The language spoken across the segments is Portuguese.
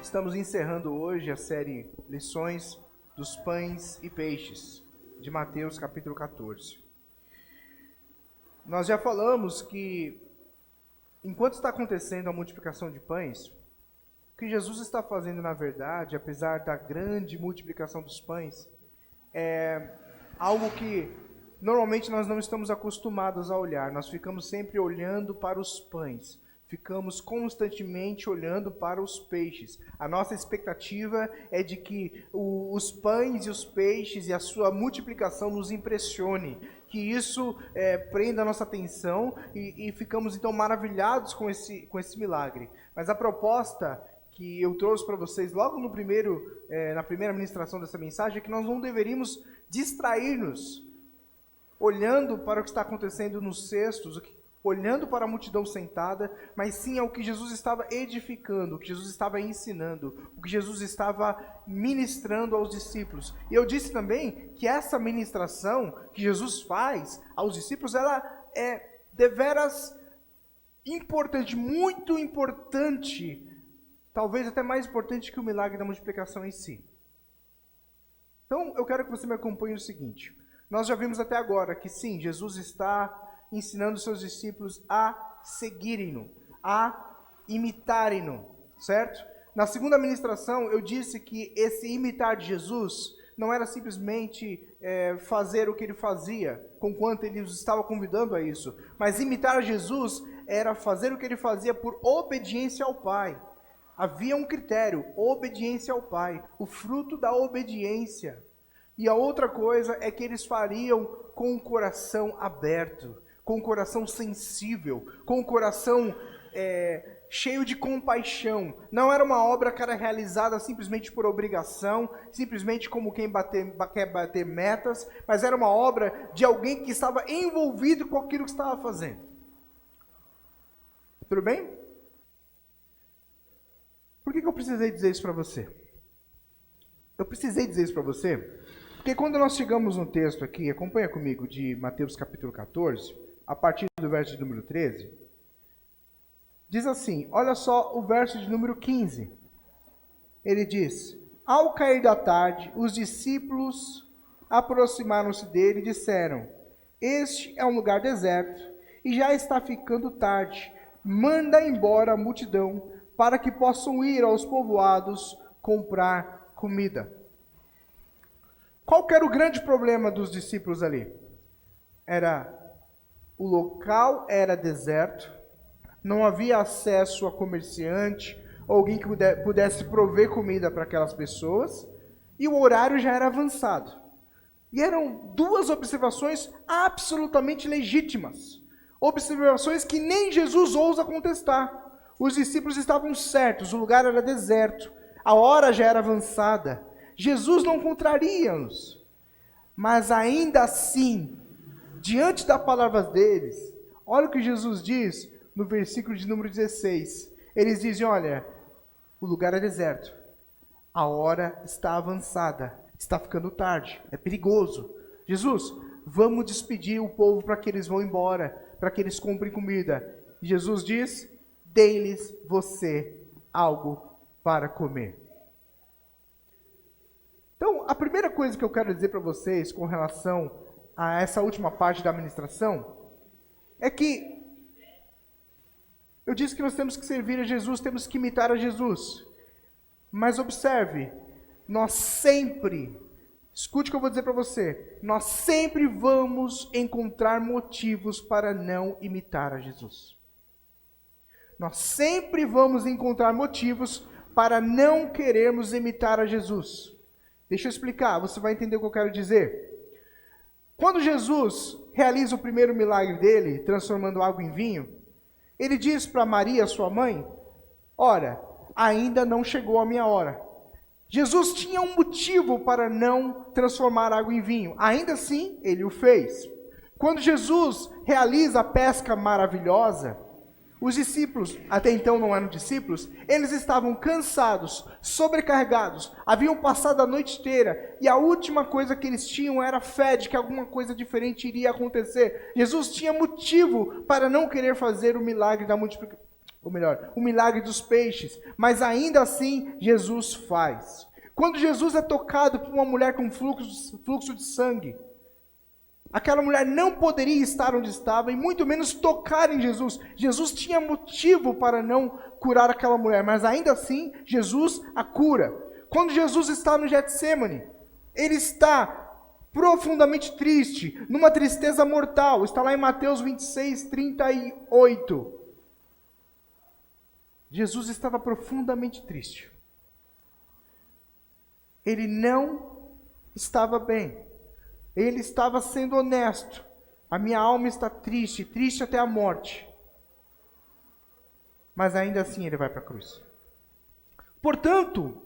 Estamos encerrando hoje a série Lições dos Pães e Peixes, de Mateus capítulo 14. Nós já falamos que, enquanto está acontecendo a multiplicação de pães, o que Jesus está fazendo, na verdade, apesar da grande multiplicação dos pães, é algo que normalmente nós não estamos acostumados a olhar. Nós ficamos sempre olhando para os pães. Ficamos constantemente olhando para os peixes. A nossa expectativa é de que os pães e os peixes e a sua multiplicação nos impressione, que isso prenda a nossa atenção e ficamos então maravilhados com esse milagre. Mas a proposta que eu trouxe para vocês logo na primeira ministração dessa mensagem é que nós não deveríamos distrair-nos olhando para o que está acontecendo nos cestos, olhando para a multidão sentada, mas sim ao que Jesus estava edificando, o que Jesus estava ensinando, o que Jesus estava ministrando aos discípulos. E eu disse também que essa ministração que Jesus faz aos discípulos, ela é deveras importante, muito importante, talvez até mais importante que o milagre da multiplicação em si. Então, eu quero que você me acompanhe o seguinte. Nós já vimos até agora que sim, Jesus está ensinando seus discípulos a seguirem-no, a imitarem-no, certo? Na segunda ministração, eu disse que esse imitar de Jesus não era simplesmente fazer o que ele fazia, conquanto ele os estava convidando a isso, mas imitar Jesus era fazer o que ele fazia por obediência ao Pai. Havia um critério, obediência ao Pai, o fruto da obediência. E a outra coisa é que eles fariam com o coração aberto, com o coração sensível, com o coração cheio de compaixão. Não era uma obra que era realizada simplesmente por obrigação, simplesmente como quem quer bater metas, mas era uma obra de alguém que estava envolvido com aquilo que estava fazendo. Tudo bem? Por que eu precisei dizer isso para você? Eu precisei dizer isso para você porque quando nós chegamos no texto aqui, acompanha comigo, de Mateus capítulo 14, a partir do verso de número 13, diz assim, olha só o verso de número 15. Ele diz, ao cair da tarde, os discípulos aproximaram-se dele e disseram, este é um lugar deserto e já está ficando tarde, manda embora a multidão para que possam ir aos povoados comprar comida. Qual que era o grande problema dos discípulos ali? O local era deserto, não havia acesso a comerciante, alguém que pudesse prover comida para aquelas pessoas, e o horário já era avançado. E eram duas observações absolutamente legítimas, observações que nem Jesus ousa contestar. Os discípulos estavam certos, o lugar era deserto, a hora já era avançada. Jesus não contraria-nos, mas ainda assim, diante da palavra deles, olha o que Jesus diz no versículo de número 16. Eles dizem, olha, o lugar é deserto, a hora está avançada, está ficando tarde, é perigoso. Jesus, vamos despedir o povo para que eles vão embora, para que eles comprem comida. E Jesus diz, dê-lhes você algo para comer. Então, a primeira coisa que eu quero dizer para vocês com relação a essa última parte da ministração é que eu disse que nós temos que servir a Jesus, temos que imitar a Jesus. Mas observe, escute o que eu vou dizer para você, nós sempre vamos encontrar motivos para não imitar a Jesus. Nós sempre vamos encontrar motivos para não querermos imitar a Jesus. Deixa eu explicar, você vai entender o que eu quero dizer. Quando Jesus realiza o primeiro milagre dele, transformando água em vinho, ele diz para Maria, sua mãe, ora, ainda não chegou a minha hora. Jesus tinha um motivo para não transformar água em vinho, ainda assim, ele o fez. Quando Jesus realiza a pesca maravilhosa, os discípulos, até então não eram discípulos, eles estavam cansados, sobrecarregados, haviam passado a noite inteira, e a última coisa que eles tinham era fé de que alguma coisa diferente iria acontecer. Jesus tinha motivo para não querer fazer o milagre da multiplicação. ou melhor, o milagre dos peixes, mas ainda assim Jesus faz. Quando Jesus é tocado por uma mulher com fluxo de sangue, aquela mulher não poderia estar onde estava e muito menos tocar em Jesus. Jesus tinha motivo para não curar aquela mulher, mas ainda assim Jesus a cura. Quando Jesus está no Getsêmani, ele está profundamente triste, numa tristeza mortal. Está lá em Mateus 26, 38. Jesus estava profundamente triste. Ele não estava bem. Ele estava sendo honesto. A minha alma está triste, triste até a morte. Mas ainda assim ele vai para a cruz. Portanto,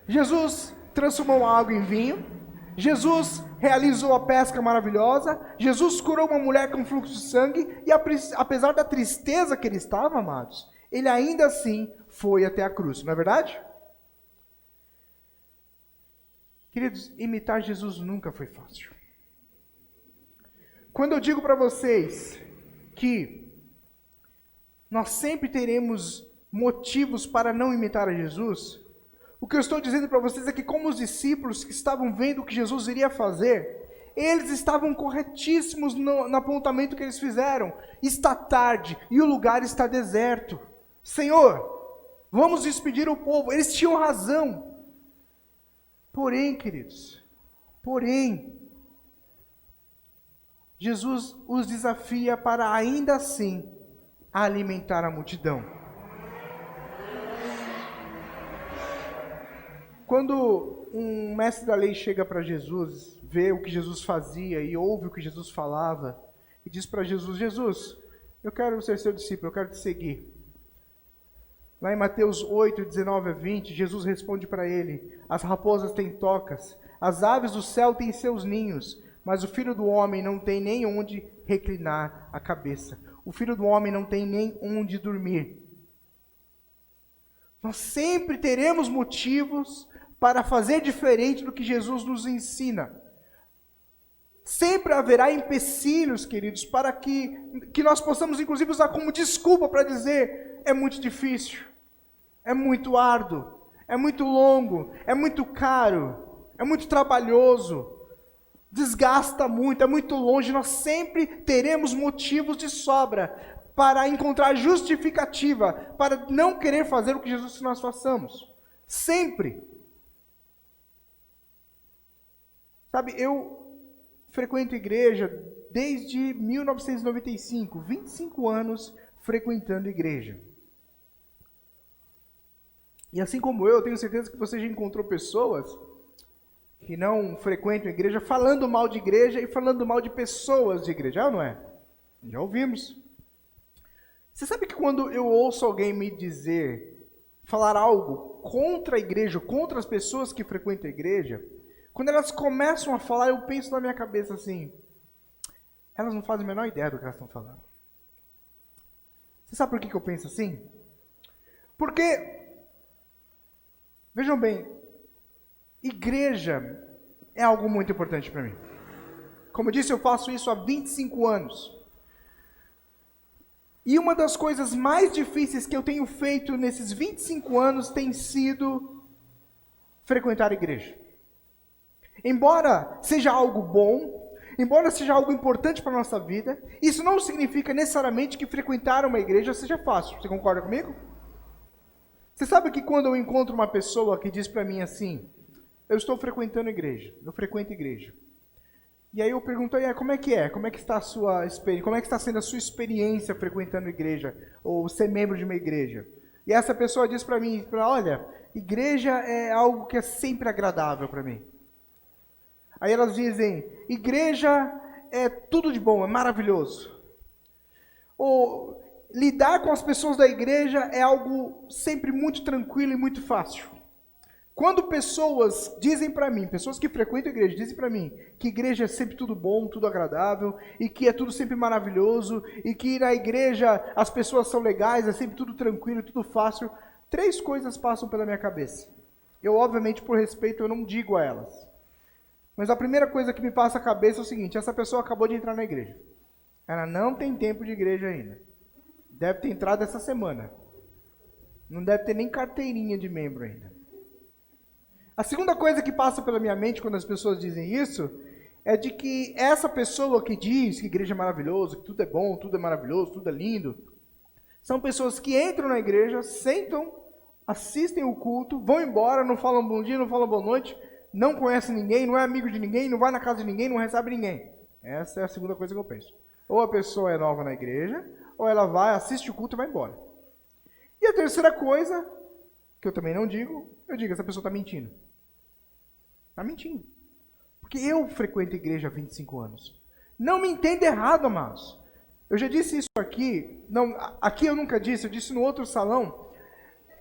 Jesus transformou a água em vinho. Jesus realizou a pesca maravilhosa. Jesus curou uma mulher com fluxo de sangue. E apesar da tristeza que ele estava, amados, ele ainda assim foi até a cruz. Não é verdade? Queridos, imitar Jesus nunca foi fácil. Quando eu digo para vocês que nós sempre teremos motivos para não imitar a Jesus, o que eu estou dizendo para vocês é que, como os discípulos que estavam vendo o que Jesus iria fazer, eles estavam corretíssimos no apontamento que eles fizeram. Está tarde e o lugar está deserto. Senhor, vamos despedir o povo. Eles tinham razão. Porém, queridos, Jesus os desafia para ainda assim alimentar a multidão. Quando um mestre da lei chega para Jesus, vê o que Jesus fazia e ouve o que Jesus falava, e diz para Jesus: Jesus, eu quero ser seu discípulo, eu quero te seguir. Lá em Mateus 8, 19 a 20, Jesus responde para ele: as raposas têm tocas, as aves do céu têm seus ninhos, mas o Filho do Homem não tem nem onde reclinar a cabeça. O Filho do Homem não tem nem onde dormir. Nós sempre teremos motivos para fazer diferente do que Jesus nos ensina. Sempre haverá empecilhos, queridos, para que nós possamos inclusive usar como desculpa para dizer: é muito difícil, é muito árduo, é muito longo, é muito caro, é muito trabalhoso, desgasta muito, é muito longe. Nós sempre teremos motivos de sobra para encontrar justificativa, para não querer fazer o que Jesus que nós façamos. Sempre. Sabe, eu frequento igreja desde 1995, 25 anos frequentando igreja. E assim como eu tenho certeza que você já encontrou pessoas que não frequentam igreja falando mal de igreja e falando mal de pessoas de igreja, não é? Já ouvimos. Você sabe que quando eu ouço alguém me falar algo contra a igreja, contra as pessoas que frequentam a igreja, quando elas começam a falar, eu penso na minha cabeça assim: elas não fazem a menor ideia do que elas estão falando. Você sabe por que eu penso assim? Porque, vejam bem, igreja é algo muito importante para mim. Como eu disse, eu faço isso há 25 anos. E uma das coisas mais difíceis que eu tenho feito nesses 25 anos tem sido frequentar a igreja. Embora seja algo bom, embora seja algo importante para a nossa vida, isso não significa necessariamente que frequentar uma igreja seja fácil. Você concorda comigo? Você sabe que quando eu encontro uma pessoa que diz para mim assim: eu estou frequentando a igreja, eu frequento a igreja. E aí eu pergunto: como é que é? Como é que está a sua experiência? Como é que está sendo a sua experiência frequentando a igreja? Ou ser membro de uma igreja? E essa pessoa diz para mim: olha, igreja é algo que é sempre agradável para mim. Aí elas dizem: igreja é tudo de bom, é maravilhoso. Ou lidar com as pessoas da igreja é algo sempre muito tranquilo e muito fácil. Quando pessoas dizem para mim, pessoas que frequentam a igreja, dizem para mim que igreja é sempre tudo bom, tudo agradável, e que é tudo sempre maravilhoso, e que na igreja as pessoas são legais, é sempre tudo tranquilo, tudo fácil, 3 coisas passam pela minha cabeça. Eu, obviamente, por respeito, eu não digo a elas. Mas a primeira coisa que me passa a cabeça é o seguinte: essa pessoa acabou de entrar na igreja. Ela não tem tempo de igreja ainda. Deve ter entrado essa semana. Não deve ter nem carteirinha de membro ainda. A segunda coisa que passa pela minha mente quando as pessoas dizem isso é de que essa pessoa que diz que igreja é maravilhoso, que tudo é bom, tudo é maravilhoso, tudo é lindo, são pessoas que entram na igreja, sentam, assistem o culto, vão embora, não falam bom dia, não falam boa noite, não conhecem ninguém, não é amigo de ninguém, não vai na casa de ninguém, não recebe ninguém. Essa é a segunda coisa que eu penso. Ou a pessoa é nova na igreja, ou ela vai, assiste o culto e vai embora. E a terceira coisa, que eu também não digo, eu digo, essa pessoa está mentindo. Está mentindo. Porque eu frequento a igreja há 25 anos. Não me entenda errado, amados. Eu já disse isso aqui, não, aqui eu nunca disse, eu disse no outro salão.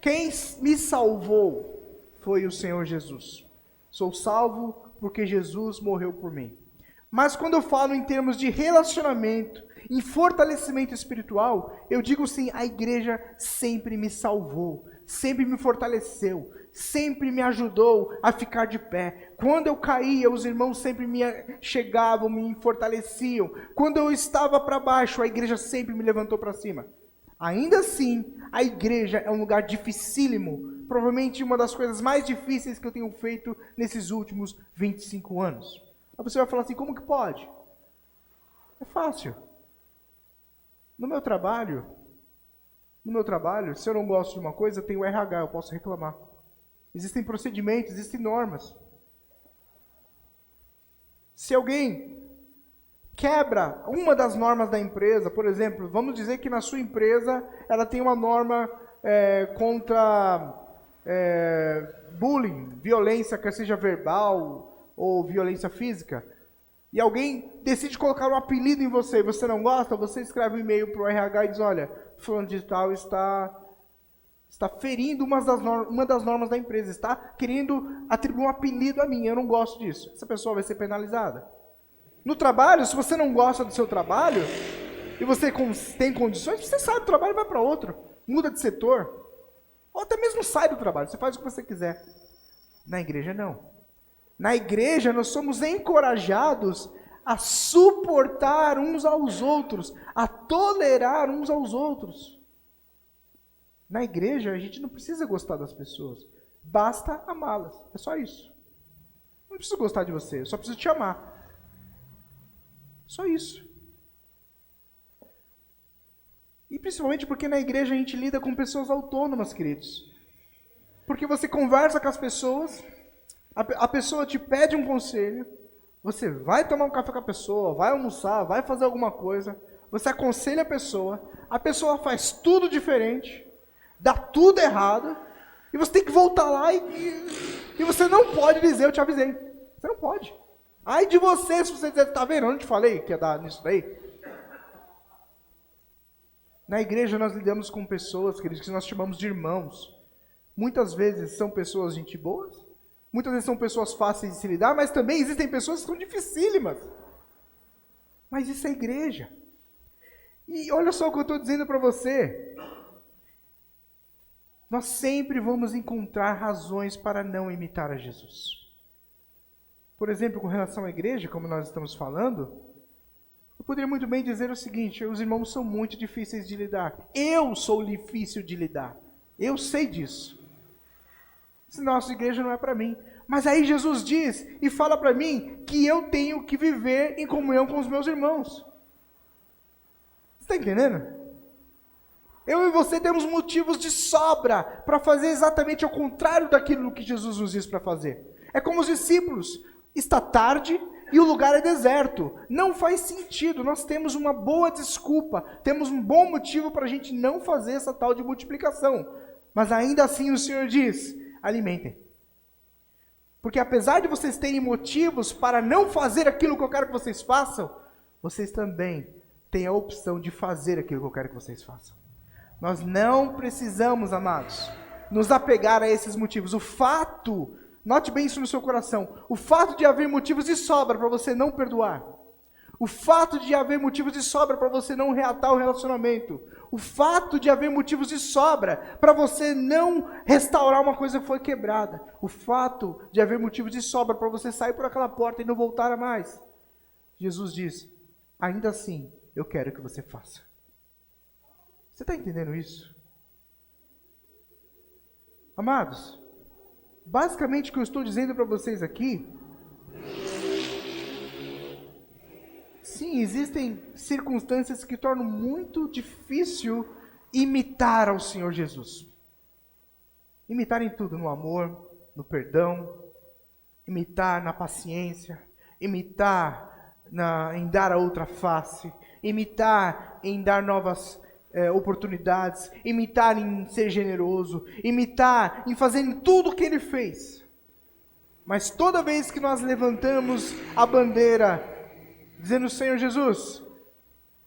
Quem me salvou foi o Senhor Jesus. Sou salvo porque Jesus morreu por mim. Mas quando eu falo em termos de relacionamento, em fortalecimento espiritual, eu digo sim, a igreja sempre me salvou, sempre me fortaleceu, sempre me ajudou a ficar de pé. Quando eu caía, os irmãos sempre me chegavam, me fortaleciam. Quando eu estava para baixo, a igreja sempre me levantou para cima. Ainda assim, a igreja é um lugar dificílimo, provavelmente uma das coisas mais difíceis que eu tenho feito nesses últimos 25 anos. Aí você vai falar assim, como que pode? É fácil. No meu trabalho, se eu não gosto de uma coisa, eu tenho RH, eu posso reclamar. Existem procedimentos, existem normas. Se alguém quebra uma das normas da empresa, por exemplo, vamos dizer que na sua empresa ela tem uma norma contra bullying, violência, quer seja verbal ou violência física, e alguém decide colocar um apelido em você, e você não gosta, você escreve um e-mail para o RH e diz, olha, fulano de tal está ferindo uma das normas da empresa, está querendo atribuir um apelido a mim, eu não gosto disso. Essa pessoa vai ser penalizada. No trabalho, se você não gosta do seu trabalho, e você tem condições, você sai do trabalho e vai para outro, muda de setor, ou até mesmo sai do trabalho, você faz o que você quiser. Na igreja não. Na igreja nós somos encorajados a suportar uns aos outros, a tolerar uns aos outros. Na igreja a gente não precisa gostar das pessoas, basta amá-las, é só isso. Não preciso gostar de você, eu só preciso te amar. Só isso. E principalmente porque na igreja a gente lida com pessoas autônomas, queridos. Porque você conversa com as pessoas, a pessoa te pede um conselho, você vai tomar um café com a pessoa, vai almoçar, vai fazer alguma coisa, você aconselha a pessoa faz tudo diferente, dá tudo errado, e você tem que voltar lá e você não pode dizer, eu te avisei. Você não pode. Ai de você, se você dizer, tá vendo? Eu não te falei que ia dar nisso daí. Na igreja nós lidamos com pessoas, queridos, que nós chamamos de irmãos. Muitas vezes são pessoas gente boas, muitas vezes são pessoas fáceis de se lidar, mas também existem pessoas que são dificílimas. Mas isso é igreja. E olha só o que eu estou dizendo para você. Nós sempre vamos encontrar razões para não imitar a Jesus. Por exemplo, com relação à igreja, como nós estamos falando, eu poderia muito bem dizer o seguinte, os irmãos são muito difíceis de lidar. Eu sou difícil de lidar. Eu sei disso. Nossa igreja não é para mim. Mas aí Jesus diz e fala para mim que eu tenho que viver em comunhão com os meus irmãos. Você está entendendo? Eu e você temos motivos de sobra para fazer exatamente ao contrário daquilo que Jesus nos diz para fazer. É como os discípulos. Está tarde e o lugar é deserto. Não faz sentido. Nós temos uma boa desculpa. Temos um bom motivo para a gente não fazer essa tal de multiplicação. Mas ainda assim o Senhor diz, alimentem. Porque apesar de vocês terem motivos para não fazer aquilo que eu quero que vocês façam, vocês também têm a opção de fazer aquilo que eu quero que vocês façam. Nós não precisamos, amados, nos apegar a esses motivos. Note bem isso no seu coração. O fato de haver motivos de sobra para você não perdoar. O fato de haver motivos de sobra para você não reatar o relacionamento. O fato de haver motivos de sobra para você não restaurar uma coisa que foi quebrada. O fato de haver motivos de sobra para você sair por aquela porta e não voltar a mais. Jesus diz, ainda assim, eu quero que você faça. Você está entendendo isso? Amados, basicamente o que eu estou dizendo para vocês aqui, sim, existem circunstâncias que tornam muito difícil imitar ao Senhor Jesus. Imitar em tudo, no amor, no perdão, imitar na paciência, imitar em dar a outra face, imitar em dar novas oportunidades, imitar em ser generoso, imitar em fazer em tudo o que Ele fez. Mas toda vez que nós levantamos a bandeira, dizendo: Senhor Jesus,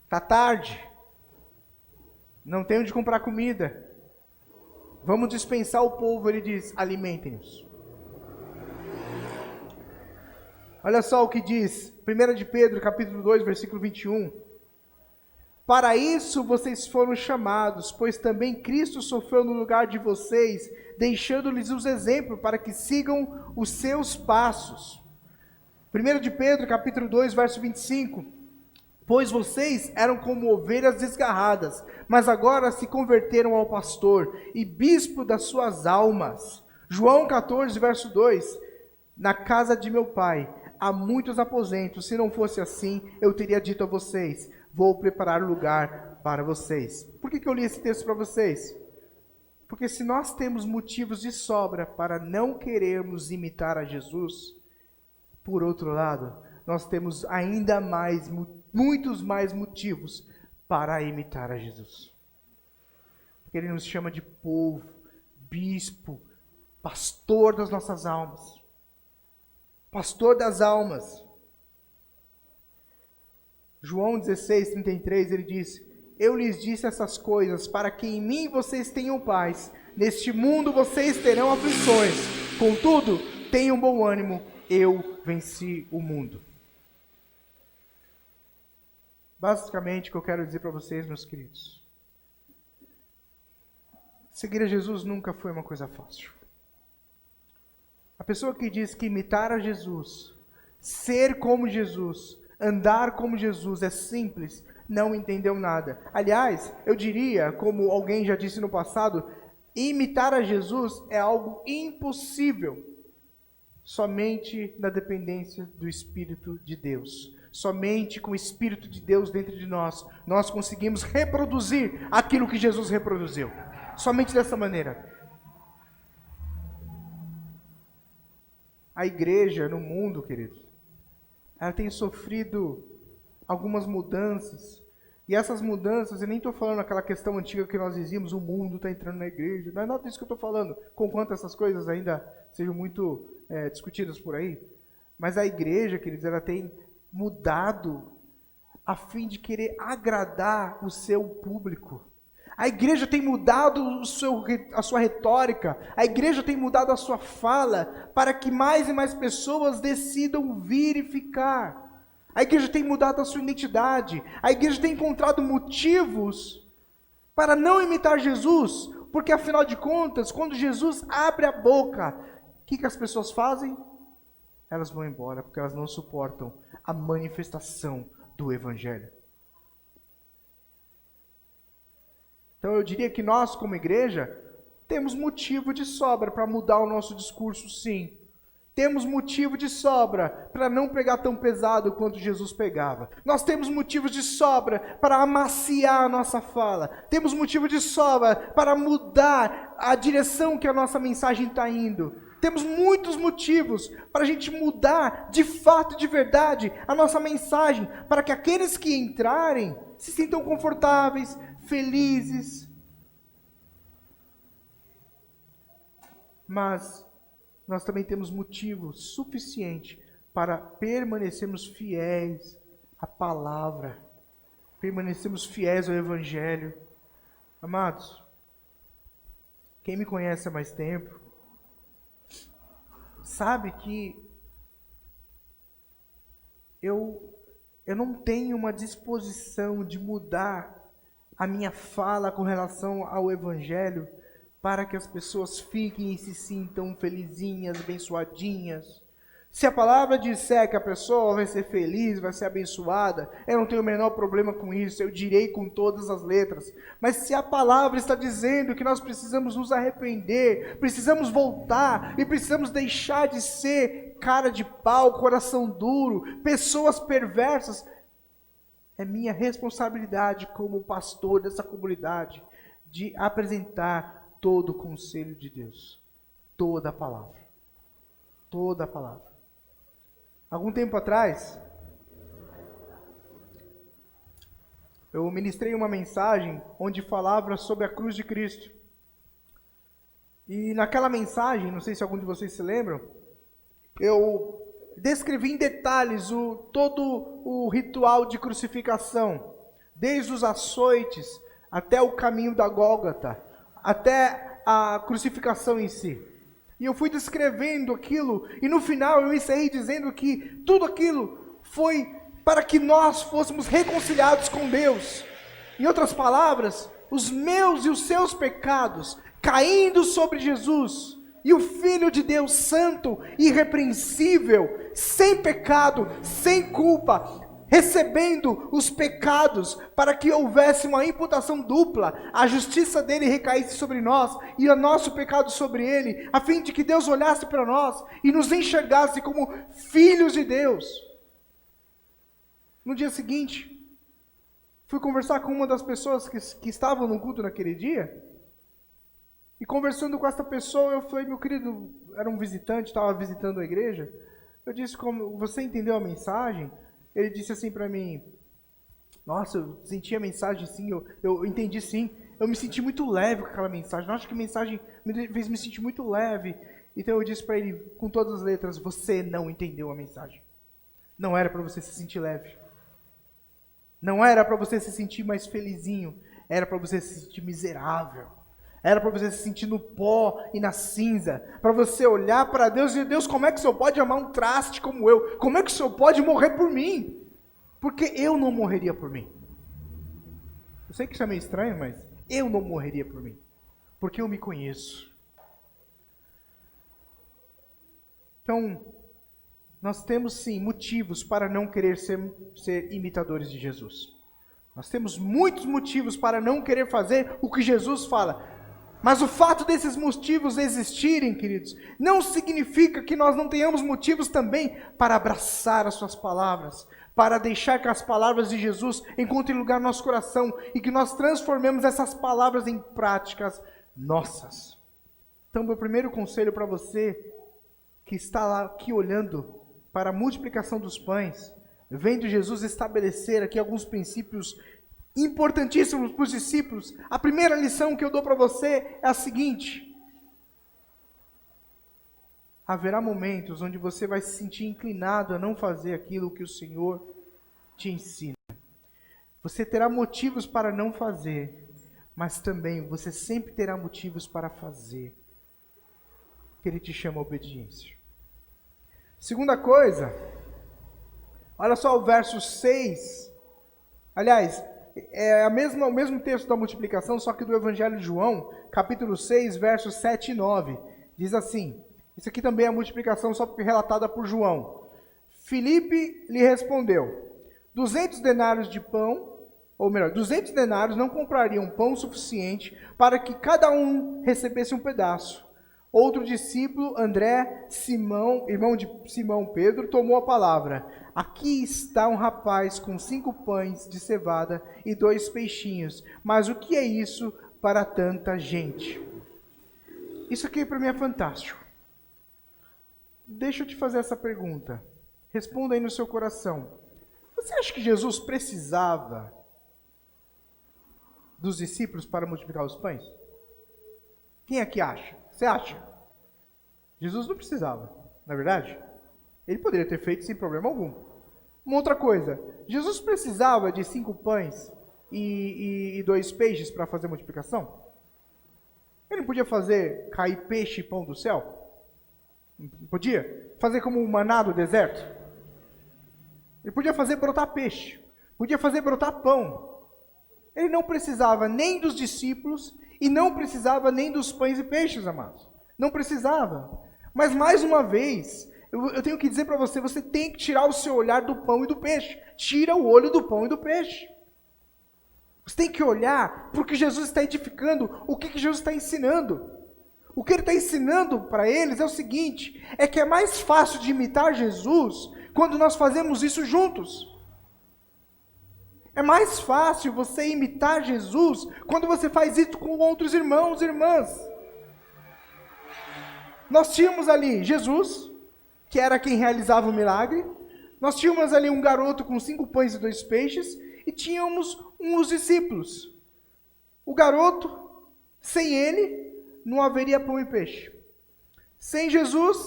está tarde, não tenho de comprar comida, vamos dispensar o povo, Ele diz: alimentem-nos. Olha só o que diz 1 de Pedro, capítulo 2, versículo 21. Para isso vocês foram chamados, pois também Cristo sofreu no lugar de vocês, deixando-lhes os exemplos para que sigam os seus passos. 1 de Pedro, capítulo 2, verso 25. Pois vocês eram como ovelhas desgarradas, mas agora se converteram ao pastor e bispo das suas almas. João 14, verso 2. Na casa de meu pai há muitos aposentos, se não fosse assim, eu teria dito a vocês: vou preparar lugar para vocês. Por que eu li esse texto para vocês? Porque se nós temos motivos de sobra para não querermos imitar a Jesus, por outro lado, nós temos ainda mais, muitos mais motivos para imitar a Jesus. Porque Ele nos chama de povo, bispo, pastor das nossas almas. Pastor das almas. João 16, 33, ele diz: eu lhes disse essas coisas para que em mim vocês tenham paz. Neste mundo vocês terão aflições. Contudo, tenham bom ânimo, eu venci o mundo. Basicamente, o que eu quero dizer para vocês, meus queridos: seguir a Jesus nunca foi uma coisa fácil. A pessoa que diz que imitar a Jesus, ser como Jesus, andar como Jesus é simples, não entendeu nada. Aliás, eu diria, como alguém já disse no passado, imitar a Jesus é algo impossível, somente na dependência do Espírito de Deus. Somente com o Espírito de Deus dentro de nós, nós conseguimos reproduzir aquilo que Jesus reproduziu. Somente dessa maneira. A igreja no mundo, queridos, ela tem sofrido algumas mudanças. E essas mudanças, eu nem estou falando aquela questão antiga que nós dizíamos: o mundo está entrando na igreja. Não é nada disso que eu estou falando, conquanto essas coisas ainda sejam muito discutidas por aí. Mas a igreja, queridos, ela tem mudado a fim de querer agradar o seu público. A igreja tem mudado a sua retórica, a igreja tem mudado a sua fala, para que mais e mais pessoas decidam vir e ficar. A igreja tem mudado a sua identidade, a igreja tem encontrado motivos para não imitar Jesus, porque afinal de contas, quando Jesus abre a boca, o que as pessoas fazem? Elas vão embora, porque elas não suportam a manifestação do Evangelho. Então eu diria que nós, como igreja, temos motivo de sobra para mudar o nosso discurso, sim. Temos motivo de sobra para não pegar tão pesado quanto Jesus pegava. Nós temos motivos de sobra para amaciar a nossa fala. Temos motivo de sobra para mudar a direção que a nossa mensagem está indo. Temos muitos motivos para a gente mudar de fato, de verdade, a nossa mensagem, para que aqueles que entrarem se sintam confortáveis, felizes. Mas nós também temos motivo suficiente para permanecermos fiéis à palavra, permanecermos fiéis ao Evangelho. Amados, quem me conhece há mais tempo, sabe que eu não tenho uma disposição de mudar a minha fala com relação ao Evangelho para que as pessoas fiquem e se sintam felizinhas, abençoadinhas, Se a palavra disser que a pessoa vai ser feliz, vai ser abençoada, eu não tenho o menor problema com isso, eu direi com todas as letras. Mas se a palavra está dizendo que nós precisamos nos arrepender, precisamos voltar e precisamos deixar de ser cara de pau, coração duro, pessoas perversas, é minha responsabilidade como pastor dessa comunidade de apresentar todo o conselho de Deus, toda a palavra, toda a palavra. Algum tempo atrás, eu ministrei uma mensagem onde falava sobre a cruz de Cristo. E naquela mensagem, não sei se algum de vocês se lembram, eu descrevi em detalhes todo o ritual de crucificação, desde os açoites até o caminho da Gólgota, até a crucificação em si. E eu fui descrevendo aquilo, e no final eu encerrei dizendo que tudo aquilo foi para que nós fôssemos reconciliados com Deus. Em outras palavras, os meus e os seus pecados caindo sobre Jesus, e o Filho de Deus santo, irrepreensível, sem pecado, sem culpa, recebendo os pecados, para que houvesse uma imputação dupla, a justiça dele recaísse sobre nós, e o nosso pecado sobre ele, a fim de que Deus olhasse para nós, e nos enxergasse como filhos de Deus. No dia seguinte, fui conversar com uma das pessoas que estavam no culto naquele dia, e conversando com essa pessoa, eu falei, meu querido, era um visitante, estava visitando a igreja, eu disse, como você entendeu a mensagem? Ele disse assim para mim, nossa, eu senti a mensagem sim, eu entendi sim, eu me senti muito leve com aquela mensagem, nossa, que mensagem me fez me sentir muito leve. Então eu disse para ele, com todas as letras, você não entendeu a mensagem. Não era para você se sentir leve. Não era para você se sentir mais felizinho, era para você se sentir miserável. Era para você se sentir no pó e na cinza, para você olhar para Deus e dizer, Deus, como é que o Senhor pode amar um traste como eu? Como é que o Senhor pode morrer por mim? Porque eu não morreria por mim. Eu sei que isso é meio estranho, mas eu não morreria por mim, porque eu me conheço. Então, nós temos sim motivos para não querer ser imitadores de Jesus. Nós temos muitos motivos para não querer fazer o que Jesus fala. Mas o fato desses motivos existirem, queridos, não significa que nós não tenhamos motivos também para abraçar as suas palavras, para deixar que as palavras de Jesus encontrem lugar no nosso coração e que nós transformemos essas palavras em práticas nossas. Então, meu primeiro conselho para você que está lá aqui olhando para a multiplicação dos pães, vendo Jesus estabelecer aqui alguns princípios importantíssimos para os discípulos. A primeira lição que eu dou para você é a seguinte: haverá momentos onde você vai se sentir inclinado a não fazer aquilo que o Senhor te ensina. Você terá motivos para não fazer, mas também você sempre terá motivos para fazer, que Ele te chama a obediência. Segunda coisa, olha só o verso 6, aliás, é o mesmo texto da multiplicação, só que do Evangelho de João, capítulo 6, versos 7 e 9. Diz assim, isso aqui também é a multiplicação só relatada por João. Filipe lhe respondeu, 200 denários de pão, ou melhor, 200 denários não comprariam pão suficiente para que cada um recebesse um pedaço. Outro discípulo, André, Simão, irmão de Simão Pedro, tomou a palavra. Aqui está um rapaz com 5 pães de cevada e 2 peixinhos. Mas o que é isso para tanta gente? Isso aqui para mim é fantástico. Deixa eu te fazer essa pergunta. Responda aí no seu coração. Você acha que Jesus precisava dos discípulos para multiplicar os pães? Quem aqui acha? Você acha? Jesus não precisava, não é verdade? Ele poderia ter feito sem problema algum. Uma outra coisa, Jesus precisava de 5 pães e 2 peixes para fazer a multiplicação? Ele não podia fazer cair peixe e pão do céu? Não podia? Fazer como um maná do deserto? Ele podia fazer brotar peixe, podia fazer brotar pão. Ele não precisava nem dos discípulos e não precisava nem dos pães e peixes, amados. Não precisava. Mas mais uma vez, Eu tenho que dizer para você, você tem que tirar o seu olhar do pão e do peixe. Tira o olho do pão e do peixe. Você tem que olhar para o que Jesus está edificando, o que Jesus está ensinando. O que ele está ensinando para eles é o seguinte, é que é mais fácil de imitar Jesus quando nós fazemos isso juntos. É mais fácil você imitar Jesus quando você faz isso com outros irmãos e irmãs. Nós tínhamos ali Jesus, que era quem realizava o milagre. Nós tínhamos ali um garoto com 5 pães e 2 peixes. E tínhamos uns discípulos. O garoto, sem ele, não haveria pão e peixe. Sem Jesus,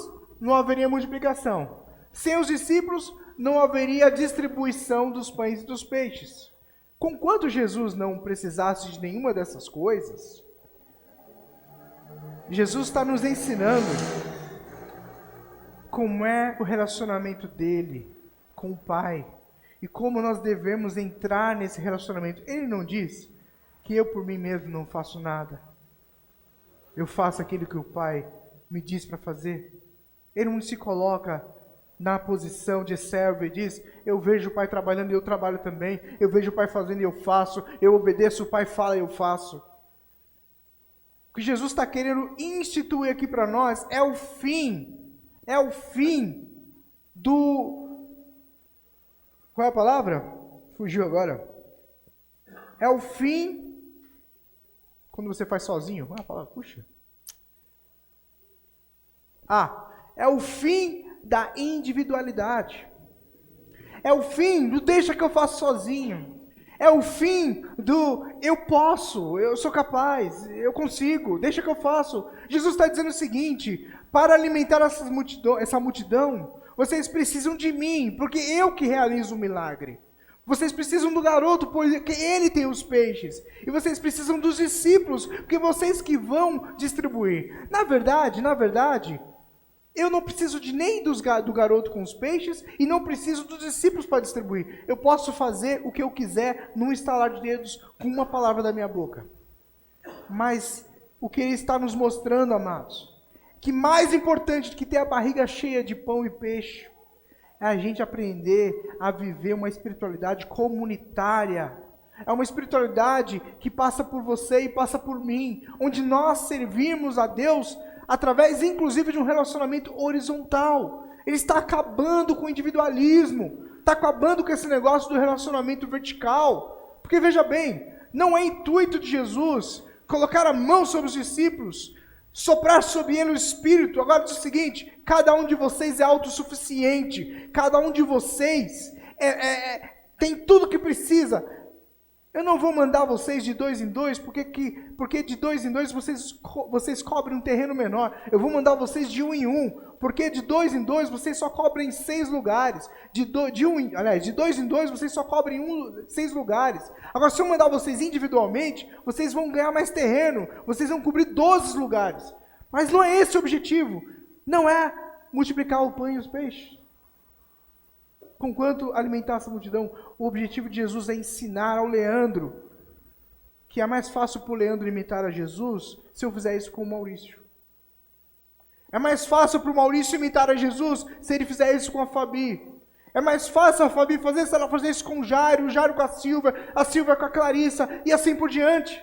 não haveria multiplicação. Sem os discípulos, não haveria distribuição dos pães e dos peixes. Conquanto Jesus não precisasse de nenhuma dessas coisas, Jesus está nos ensinando como é o relacionamento dele com o Pai e como nós devemos entrar nesse relacionamento. Ele não diz que eu por mim mesmo não faço nada. Eu faço aquilo que o Pai me diz para fazer. Ele não se coloca na posição de servo e diz, eu vejo o Pai trabalhando e eu trabalho também, eu vejo o Pai fazendo e eu faço, eu obedeço, o Pai fala e eu faço. O que Jesus está querendo instituir aqui para nós é o fim do... Qual é a palavra? Fugiu agora. É o fim, quando você faz sozinho, qual é a palavra? Puxa. É o fim da individualidade. É o fim do deixa que eu faço sozinho. É o fim do eu posso, eu sou capaz, eu consigo, deixa que eu faço. Jesus está dizendo o seguinte, para alimentar essa multidão, vocês precisam de mim, porque eu que realizo o milagre. Vocês precisam do garoto, porque ele tem os peixes. E vocês precisam dos discípulos, porque vocês que vão distribuir. Na verdade, eu não preciso nem do garoto com os peixes e não preciso dos discípulos para distribuir. Eu posso fazer o que eu quiser num estalar de dedos com uma palavra da minha boca. Mas o que ele está nos mostrando, amados, que mais importante do que ter a barriga cheia de pão e peixe, é a gente aprender a viver uma espiritualidade comunitária. É uma espiritualidade que passa por você e passa por mim, onde nós servimos a Deus através, inclusive, de um relacionamento horizontal. Ele está acabando com o individualismo, está acabando com esse negócio do relacionamento vertical. Porque, veja bem, não é intuito de Jesus colocar a mão sobre os discípulos, soprar sobre ele o Espírito. Agora diz o seguinte, cada um de vocês é autossuficiente, cada um de vocês tem tudo que precisa. Eu não vou mandar vocês de 2 em 2, porque de 2 em 2 vocês cobrem um terreno menor. Eu vou mandar vocês de 1 em 1, porque de 2 em 2 vocês só cobrem 6 lugares. De 2 em 2 vocês só cobrem 6 lugares. Agora, se eu mandar vocês individualmente, vocês vão ganhar mais terreno, vocês vão cobrir 12 lugares. Mas não é esse o objetivo. Não é multiplicar o pão e os peixes. Conquanto alimentar essa multidão, o objetivo de Jesus é ensinar ao Leandro que é mais fácil para o Leandro imitar a Jesus se eu fizer isso com o Maurício. É mais fácil para o Maurício imitar a Jesus se ele fizer isso com a Fabi. É mais fácil a Fabi fazer se ela fazer isso com o Jairo com a Silvia com a Clarissa e assim por diante.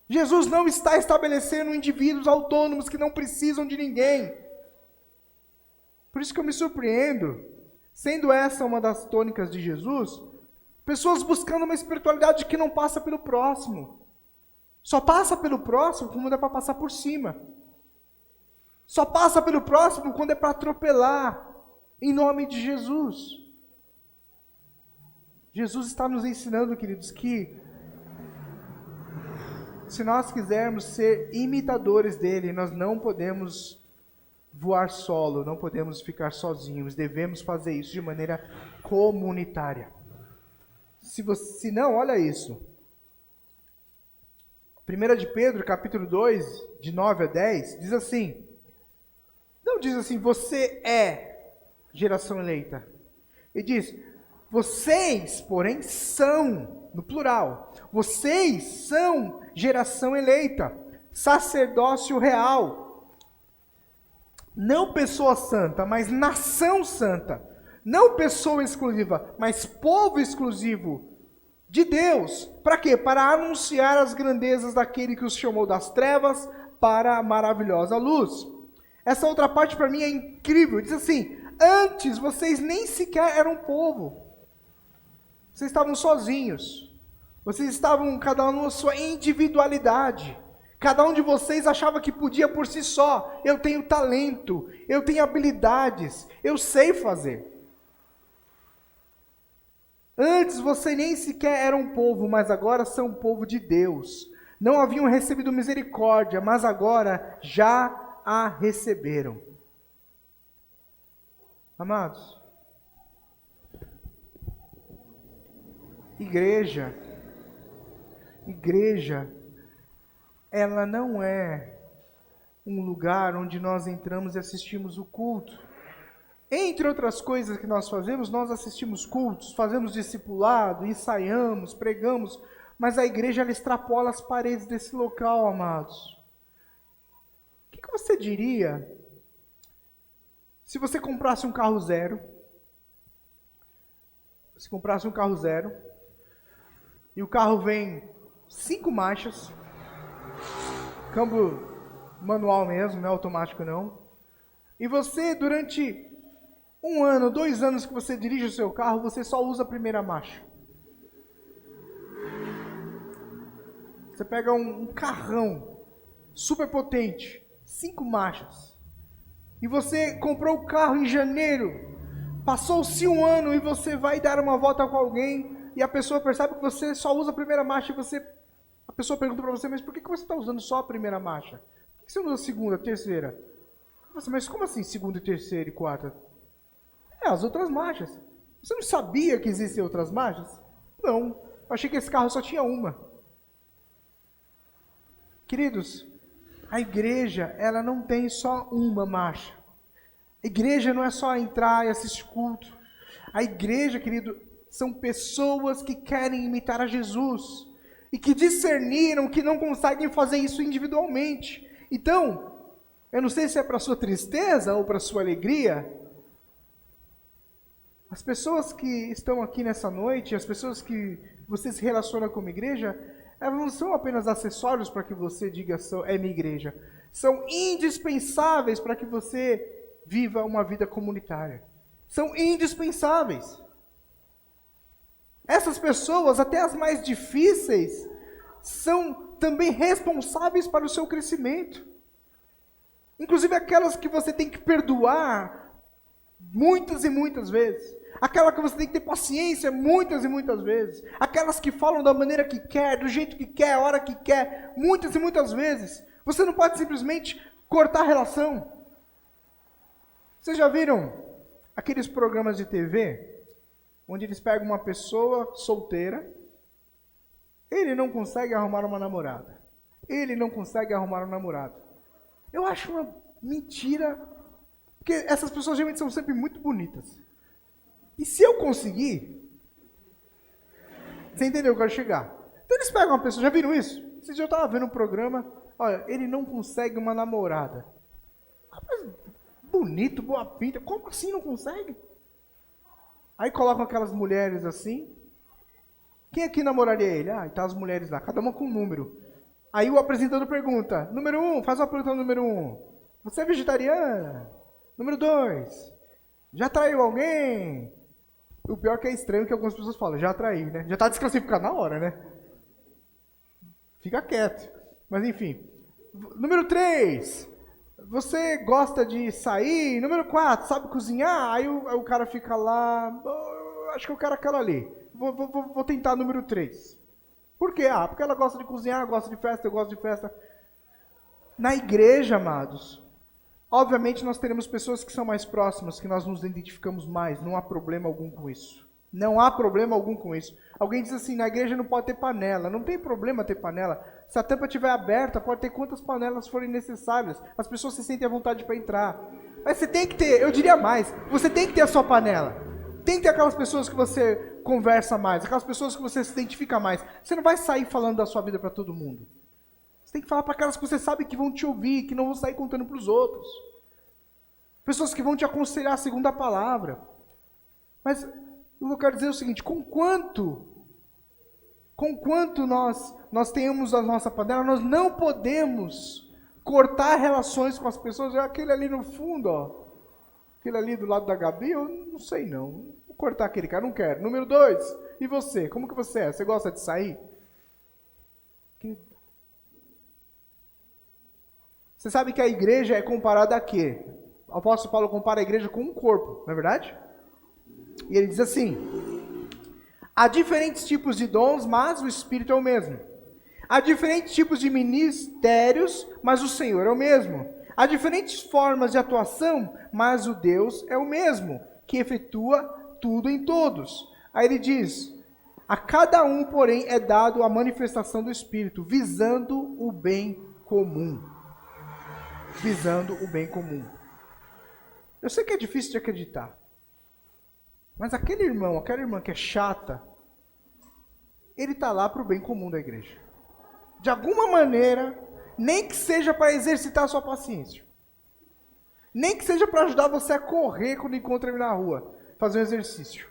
Jesus não está estabelecendo indivíduos autônomos que não precisam de ninguém. Por isso que eu me surpreendo, sendo essa uma das tônicas de Jesus, pessoas buscando uma espiritualidade que não passa pelo próximo. Só passa pelo próximo quando é para passar por cima. Só passa pelo próximo quando é para atropelar, em nome de Jesus. Jesus está nos ensinando, queridos, que se nós quisermos ser imitadores dele, nós não podemos voar solo, não podemos ficar sozinhos, devemos fazer isso de maneira comunitária. Se não, olha isso. 1 de Pedro, capítulo 2, de 9 a 10, diz assim, não diz assim, você é geração eleita. Ele diz, vocês, porém, são, no plural, vocês são geração eleita, sacerdócio real, Não pessoa santa, mas nação santa. Não pessoa exclusiva, mas povo exclusivo de Deus. Para quê? Para anunciar as grandezas daquele que os chamou das trevas para a maravilhosa luz. Essa outra parte para mim é incrível. Diz assim: antes vocês nem sequer eram povo. Vocês estavam sozinhos. Vocês estavam cada um na sua individualidade. Cada um de vocês achava que podia por si só. Eu tenho talento, eu tenho habilidades, eu sei fazer. Antes você nem sequer era um povo, mas agora são um povo de Deus. Não haviam recebido misericórdia, mas agora já a receberam. Amados, igreja, ela não é um lugar onde nós entramos e assistimos o culto. Entre outras coisas que nós fazemos, nós assistimos cultos, fazemos discipulado, ensaiamos, pregamos, mas a igreja ela extrapola as paredes desse local, amados. O que você diria se você comprasse um carro zero? Se comprasse um carro zero e o carro vem 5 marchas, câmbio manual mesmo, não é automático não, e você durante 1 ano, 2 anos que você dirige o seu carro, você só usa a primeira marcha. Você pega um carrão super potente, 5 marchas, e você comprou o carro em janeiro, passou-se 1 ano e você vai dar uma volta com alguém e a pessoa percebe que você só usa a primeira marcha e a pessoa pergunta para você, mas por que você está usando só a primeira marcha? Por que você não usa a segunda, a terceira? Mas como assim segunda, terceira e quarta? As outras marchas. Você não sabia que existem outras marchas? Não. Eu achei que esse carro só tinha uma. Queridos, a igreja, ela não tem só uma marcha. A igreja não é só entrar e assistir culto. A igreja, querido, são pessoas que querem imitar a Jesus e que discerniram que não conseguem fazer isso individualmente. Então, eu não sei se é para sua tristeza ou para sua alegria, as pessoas que estão aqui nessa noite, as pessoas que você se relaciona como igreja, elas não são apenas acessórios para que você diga é minha igreja. São indispensáveis para que você viva uma vida comunitária. São indispensáveis. Essas pessoas, até as mais difíceis, são também responsáveis para o seu crescimento. Inclusive aquelas que você tem que perdoar muitas e muitas vezes. Aquela que você tem que ter paciência muitas e muitas vezes. Aquelas que falam da maneira que quer, do jeito que quer, a hora que quer, muitas e muitas vezes. Você não pode simplesmente cortar a relação. Vocês já viram aqueles programas de TV, onde eles pegam uma pessoa solteira, ele não consegue arrumar uma namorada. Ele não consegue arrumar um namorado. Eu acho uma mentira, porque essas pessoas geralmente são sempre muito bonitas. E se eu conseguir, você entendeu o que eu quero chegar? Então eles pegam uma pessoa, já viram isso? Vocês já estavam vendo um programa, olha, ele não consegue uma namorada. Rapaz, bonito, boa pinta, como assim não consegue? Aí colocam aquelas mulheres assim, quem aqui namoraria ele? Ah, tá as mulheres lá, cada uma com um número. Aí o apresentador pergunta, número 1, faz uma pergunta ao número 1, você é vegetariana? Número 2, já traiu alguém? O pior que é estranho que algumas pessoas falam, já traí, né? Já está desclassificado na hora, né? Fica quieto. Mas enfim. Número 3, você gosta de sair? Número 4, sabe cozinhar? Aí o cara fica lá, acho que eu quero aquela ali. Vou tentar número 3. Por quê? Ah, porque ela gosta de cozinhar, gosta de festa, eu gosto de festa. Na igreja, amados, obviamente nós teremos pessoas que são mais próximas, que nós nos identificamos mais, não há problema algum com isso. Não há problema algum com isso. Alguém diz assim, na igreja não pode ter panela. Não tem problema ter panela. Se a tampa estiver aberta, pode ter quantas panelas forem necessárias. As pessoas se sentem à vontade para entrar. Mas você tem que ter, eu diria mais, você tem que ter a sua panela. Tem que ter aquelas pessoas que você conversa mais, aquelas pessoas que você se identifica mais. Você não vai sair falando da sua vida para todo mundo. Você tem que falar para aquelas que você sabe que vão te ouvir, que não vão sair contando para os outros. pessoas que vão te aconselhar segundo a palavra. Mas eu quero dizer o seguinte, conquanto nós tenhamos a nossa panela, nós não podemos cortar relações com as pessoas. Aquele ali no fundo, ó, aquele ali do lado da Gabi, eu não sei não. Vou cortar aquele cara, não quero. Número 2, e você? Como que você é? Você gosta de sair? Você sabe que a igreja é comparada a quê? O apóstolo Paulo compara a igreja com um corpo, não é verdade? E ele diz assim: há diferentes tipos de dons, mas o Espírito é o mesmo. Há diferentes tipos de ministérios, mas o Senhor é o mesmo. Há diferentes formas de atuação, mas o Deus é o mesmo, que efetua tudo em todos. Aí ele diz: a cada um, porém, é dado a manifestação do Espírito, visando o bem comum. Visando o bem comum. Eu sei que é difícil de acreditar, mas aquele irmão, aquela irmã que é chata, ele está lá para o bem comum da igreja. De alguma maneira, nem que seja para exercitar a sua paciência. Nem que seja para ajudar você a correr quando encontra ele na rua, fazer um exercício.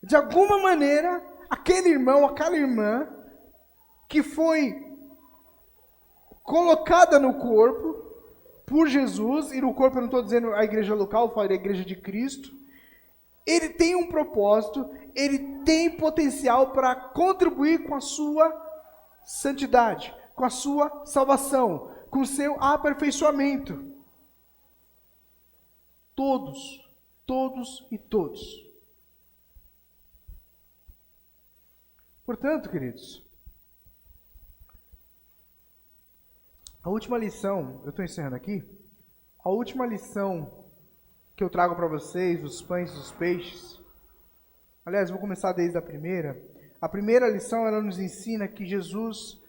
De alguma maneira, aquele irmão, aquela irmã, que foi colocada no corpo por Jesus, e no corpo eu não estou dizendo a igreja local, eu falei a igreja de Cristo, ele tem um propósito, ele tem potencial para contribuir com a sua santidade, com a sua salvação, com o seu aperfeiçoamento. Todos e todos. Portanto, queridos, a última lição, eu estou encerrando aqui, a última lição que eu trago para vocês, dos pães e dos peixes, aliás, vou começar desde a primeira. A primeira lição, ela nos ensina que Jesus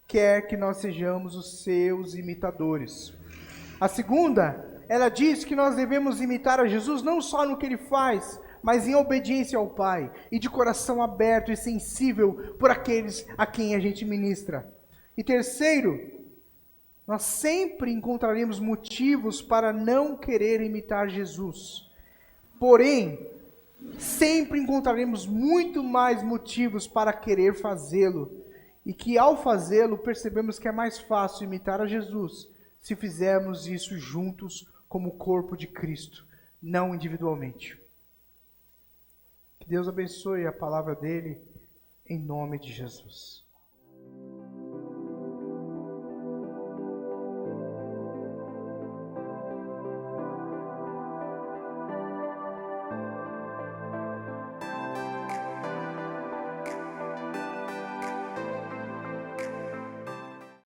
quer que nós sejamos os seus imitadores. A segunda, ela diz que nós devemos imitar a Jesus não só no que ele faz, mas em obediência ao Pai, e de coração aberto e sensível por aqueles a quem a gente ministra. E terceiro, nós sempre encontraremos motivos para não querer imitar Jesus. Porém, sempre encontraremos muito mais motivos para querer fazê-lo. E que ao fazê-lo, percebemos que é mais fácil imitar a Jesus se fizermos isso juntos como corpo de Cristo, não individualmente. Que Deus abençoe a palavra dele em nome de Jesus.